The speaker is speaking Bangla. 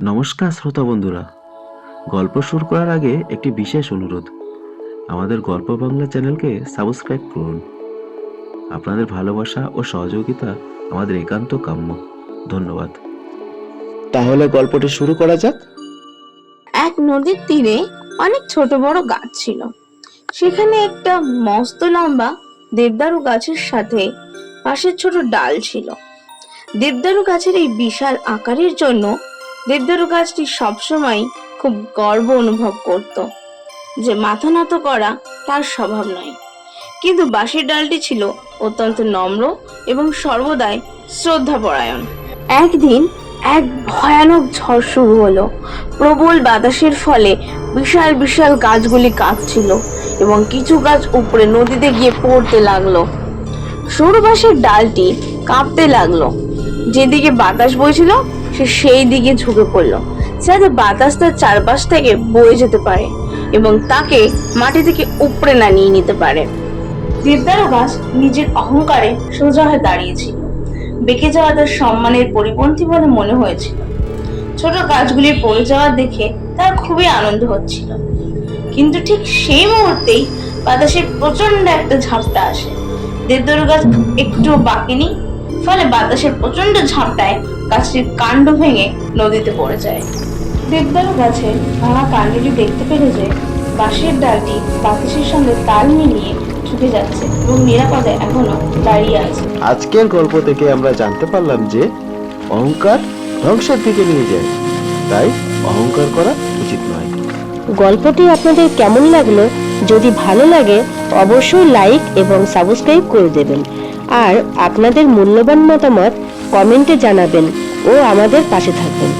নমস্কার শ্রোতা বন্ধুরা, গল্প শুরু করার আগে একটি বিশেষ অনুরোধ। আমাদের গল্প বাংলা চ্যানেলকে সাবস্ক্রাইব করুন। আপনাদের ভালোবাসা ও সহযোগিতা আমাদের একান্ত কাম্য। ধন্যবাদ। তাহলে গল্পটি শুরু করা যাক। এক নদীর তীরে অনেক ছোট বড় গাছ ছিল। সেখানে একটা মস্ত লম্বা দেবদারু গাছের সাথে পাশের ছোট ডাল ছিল। দেবদারু গাছের এই বিশাল আকারের জন্য দেবদারু গাছটি সবসময় খুব গর্ব অনুভব করত যে মাথা নত করা তার স্বভাব নয়। কিন্তু বাঁশের ডালটি ছিল অত্যন্ত নম্র এবং সর্বদাই শ্রদ্ধাপরায়ণ। একদিন এক ভয়ানক ঝড় শুরু হলো। প্রবল বাতাসের ফলে বিশাল বিশাল গাছগুলি কাঁপছিল এবং কিছু গাছ উপরে নদীতে গিয়ে পড়তে লাগলো। সরু বাঁশের ডালটি কাঁপতে লাগলো। যেদিকে বাতাস বইছিল সে সেই দিকে ঝুঁকে পড়লো, যাতে বাতাস তার চারপাশ থেকে বয়ে যেতে পারে এবং তাকে মাটি থেকে উপড়ে না নিয়ে নিতে পারে। দেবদারু গাছ নিজের অহংকারে সোজা হয়ে দাঁড়িয়েছিল। বেঁকে যাওয়া তার সম্মানের পরিপন্থী বলে মনে হয়েছিল। ছোট গাছগুলির পড়ে যাওয়া দেখে তার খুবই আনন্দ হচ্ছিল। কিন্তু ঠিক সেই মুহূর্তেই বাতাসের প্রচন্ড একটা ঝাপটা আসে। দেবদারু গাছ একটু বাঁকেনি, ফলে বাতাসের প্রচন্ড ঝাপটায় গাছটির কাণ্ড ভেঙে নদীতে পড়ে যায়। দেবদারু গাছের ভাঙা কাণ্ডটি দেখতে পেলে যে বাঁশের ডালটি বাতাসের সঙ্গে তাল মিলিয়ে ঝুঁকে যাচ্ছে এবং নিরাপদে এখনো দাঁড়িয়ে আছে। আজকের গল্প থেকে আমরা জানতে পারলাম যে অহংকার ধ্বংসের দিকে নিয়ে যায়, তাই অহংকার করা উচিত নয়। গল্পটি আপনাদের কেমন লাগলো? যদি ভালো লাগে অবশ্যই লাইক এবং সাবস্ক্রাইব করে দেবেন, আর আপনাদের মূল্যবান মতামত কমেন্টে জানাবেন ও আমাদের পাশে থাকবেন।